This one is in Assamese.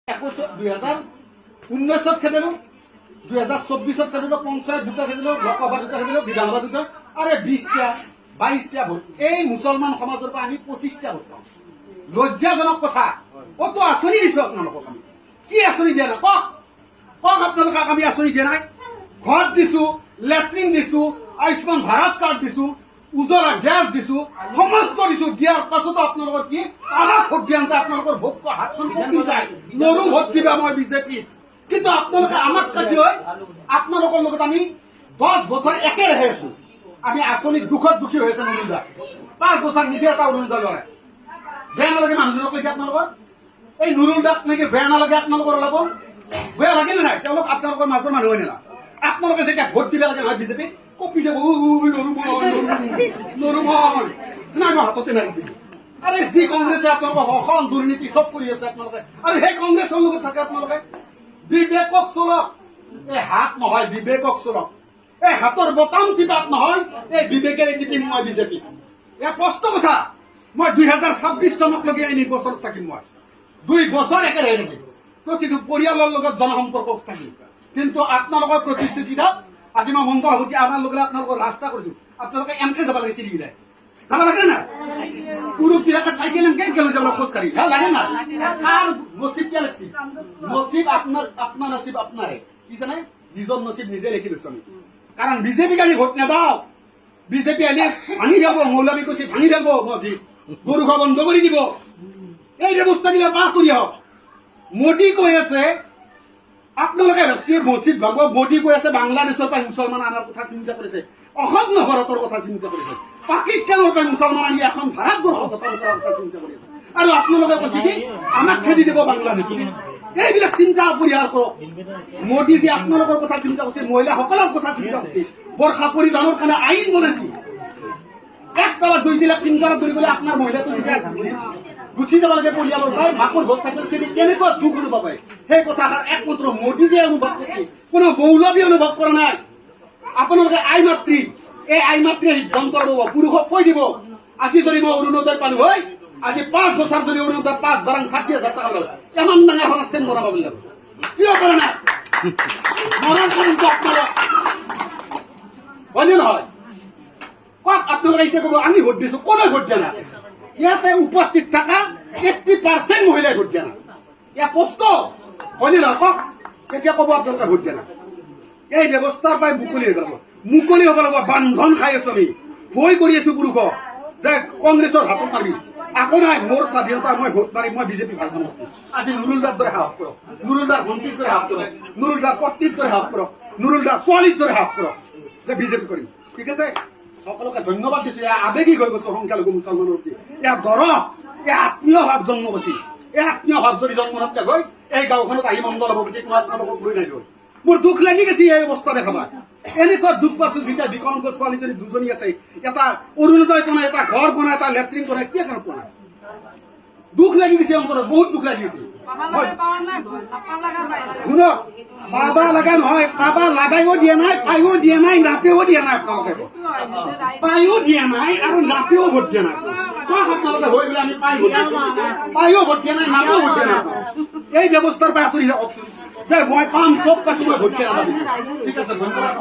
2019 খেলিলো 2024 খেলিলো পঞ্চায়েত দুটা খেলিলো লোকসভা দুটা খেলিলো বিধানসভা দুটা আরে 20টা 22টা ভোট এই মুছলমান সমাজৰ পৰা আমি 25টা ভোট পাওঁ লজ্জাজনক কথা কত আঁচনি দিছো আপোনালোকক আমি কি আঁচনি দিয়া নাই কক আপোনালোকক আমি আঁচনি দিয়া নাই ঘৰ দিছো লেট্ৰিন দিছো আয়ুষ্মান ভাৰত কাৰ্ড দিছো উজলা গ্যাস দিছো সমস্ত দিছো দিয়াৰ পাছত আপোনালোকৰ কি আমাৰ ভোট দিয়ান্তে আপোনালোকৰ ভোট হাতখন কমি যায় নৰু ভোট দিবা মই বিজেপি কিন্তু আপোনালোকে আমাক কাটি হয় আপোনালোকৰ লগত আমি 10 বছৰ একেৰাহে আছো আমি আঁচনি দুখত দুখী হৈ আছে নুৰুদা 5 বছৰ নিজে এটা নুৰুদা লৰাই বেয়া নালাগে মানুহজনক কৈছে আপোনালোকৰ এই নুৰুদাক নেকি বেয়া নালাগে আপোনালোকৰ অলপ বেয়া লাগিলে নাই তেওঁলোক আপোনালোকৰ মাজৰ মানুহ হয় না আপোনালোকে যেতিয়া ভোট দিবা লাগে নহয় বিজেপি কপি যাব নৰু নাই মই হাততে নাই আৰে যি কংগ্ৰেসে আপোনালোকৰ অসম দুৰ্নীতি সব কৰি আছে আপোনালোকে আৰু সেই কংগ্ৰেছৰ লগত থাকে আপোনালোকে বিবেকক চলক এই হাত নহয় বিবেকক চলক এই হাতৰ বটাম টিপাত নহয় এই বিবেকেৰে টিপিম মই বিজেপি এয়া স্পষ্ট কথা মই 2026 চনকলৈকে এই নিৰ্বাচনত থাকিম মই 2 বছৰ একেৰাহে থাকিম প্ৰতিটো পৰিয়ালৰ লগত জনসম্পৰ্ক থাকিম কিন্তু আপোনালোকৰ প্ৰতিশ্ৰুতিত আজি মই মন্ত্ৰ সভাপতি আমাৰ লগতে আপোনালোকৰ ৰাস্তা কৰিছো আপোনালোকে এনকে যাব লাগে তিৰি যায় যাব লাগে না পুৰুষবিলাকে চাইকেল এনকে গেলে যাব খোজ কাঢ়ি ভাল লাগে না আৰ নসিব কে লাগছি নসিব আপনাৰ নসিব আপনাৰে কি জানে নিজৰ নসিব নিজে লিখি লৈছো আমি কারণ বিজেপি আমি ভোট নেদাও বিজেপি আনি ভাঙি যাব মৌলবী কৈছে ভাঙি যাব মসজিদ গরু খাওয়া বন্ধ করে দিব এই ব্যৱস্থাবিলাক পাৰ কৰি হওক মোদী কৈ আছে আপোনালোকে মসজিদ ভাঙব মোদী কৈ আছে বাংলাদেশৰ পৰা মুছলমান আনাৰ কথা চিন্তা কৰিছে অসম ভাৰতৰ কথা চিন্তা কৰিছে পাকিস্তানৰ পৰা মুছলমান আনি এখন ভাৰতবৰ্ষৰ কথা চিন্তা কৰিছে আৰু আপোনালোকে কৈছে কি আমাক খেদি দিব বাংলাদেশ এইবিলাক চিন্তা পৰিহাৰ কৰক মোদীজী আপোনালোকৰ কথা চিন্তা কৰিছে মহিলাসকলৰ কথা চিন্তা কৰিছে বৰ্ষা পৰিধানৰ কাৰণে আইন বনাইছে 1 তলা 2 তলা 3 তলা ধৰি গ'লে আপোনাৰ মহিলাটো গুচি যাব লাগে পৰিয়ালৰ ভাই মাকৰ ঘৰত থাকিলে কেনেকুৱা দুখ অনুভৱ হয় সেই কথাষাৰ একমাত্ৰ মোদীজীয়ে অনুভৱ কৰিছে কোনো মৌলবী অনুভৱ কৰা নাই আপোনালোকে আই মাতৃ এই আই মাতৃয়ে সিদ্ধান্ত ল'ব পুৰুষক কৈ দিব আজি যদি মই অৰুণোদয় পালো হয় আজি 5 বছৰ যদি অৰুণোদয় 5 বাৰাং 60,000 টাকা লয় ইমান ডাঙৰ এখন আছে মৰা পাব লাগিব কিয় কৰা নাই মৰাৰ কাৰণটো আপোনালোক হয়নে নহয় কওক আপোনালোকে এতিয়া ক'ব আমি ভোট দিছো কোনে ভোট দিয়া নাই ইয়াতে উপস্থিত থাকা 80% মহিলাই ভোট দিয়া নাই ইয়াৰ কষ্ট হয়নে নহয় কওক কেতিয়া ক'ব আপোনালোকে ভোট দিয়া নাই এই ব্যৱস্থাৰ পৰাই মুকলি হ'ব লাগিব বান্ধন খাই আছো আমি ভয় কৰি আছো পুৰুষক যে কংগ্ৰেছৰ হাতত মাৰিবি আকৌ নাই মোৰ স্বাধীনতা মই ভোট মাৰিম মই বিজেপি ভাল কাম কৰিছো আজি নুৰুলদাৰ দৰে সাহস কৰক নুৰুলদাৰ ভণ্টিৰ দৰে সাহস কৰক নুৰুলদাৰ পত্নীৰ দৰে সাহস কৰক নুৰুলদাৰ ছোৱালীৰ দৰে সাহস কৰক যে বিজেপি কৰিম ঠিক আছে সকলোকে ধন্যবাদ দিছো এয়া আবেগিক হৈ গৈছো সংখ্যালঘু মুছলমানৰ প্ৰতি এয়া দৰহ এয়া আত্মীয় ভাৱ জন্ম গৈছিল এই আত্মীয় ভাৱ যদি জন্ম নাথাকে গৈ এই গাঁওখনত আহি মণ্ডল হ'ব বুলি মই আপোনালোকক লৈ নাযাওঁ মোৰ দুখ লাগি গৈছে এই অৱস্থা দেখাবা এনেকুৱা দুখ পাইছো যেতিয়া বিকলাংগ ছোৱালীজনী দুজনী আছে এটা অৰুণোদয় বনাই এটা ঘৰ বনাই এটা লেট্ৰিন বনাই কি কাৰণে বনাই দুখ লাগি গৈছে অন্তৰত বহুত দুখ লাগি গৈছে শুনক বাবা লগা নহয় বাবা লাগাইও দিয়া নাই পাইও দিয়া নাই নাপেও দিয়া নাই আপোনালোকে পাইও দিয়া নাই আৰু নাপেও ভোট দিয়া নাই আপোনালোকে হৈ গ'লে আমি পাইও ভোট দিয়া নাই নাপেও ভোট দিয়া নাই এই ব্যৱস্থাৰ পৰা আঁতৰি যাওকচোন যে মই পাম চব পাইছো মই ভোট দিয়া নাপাবি ঠিক আছে ধন্যবাদ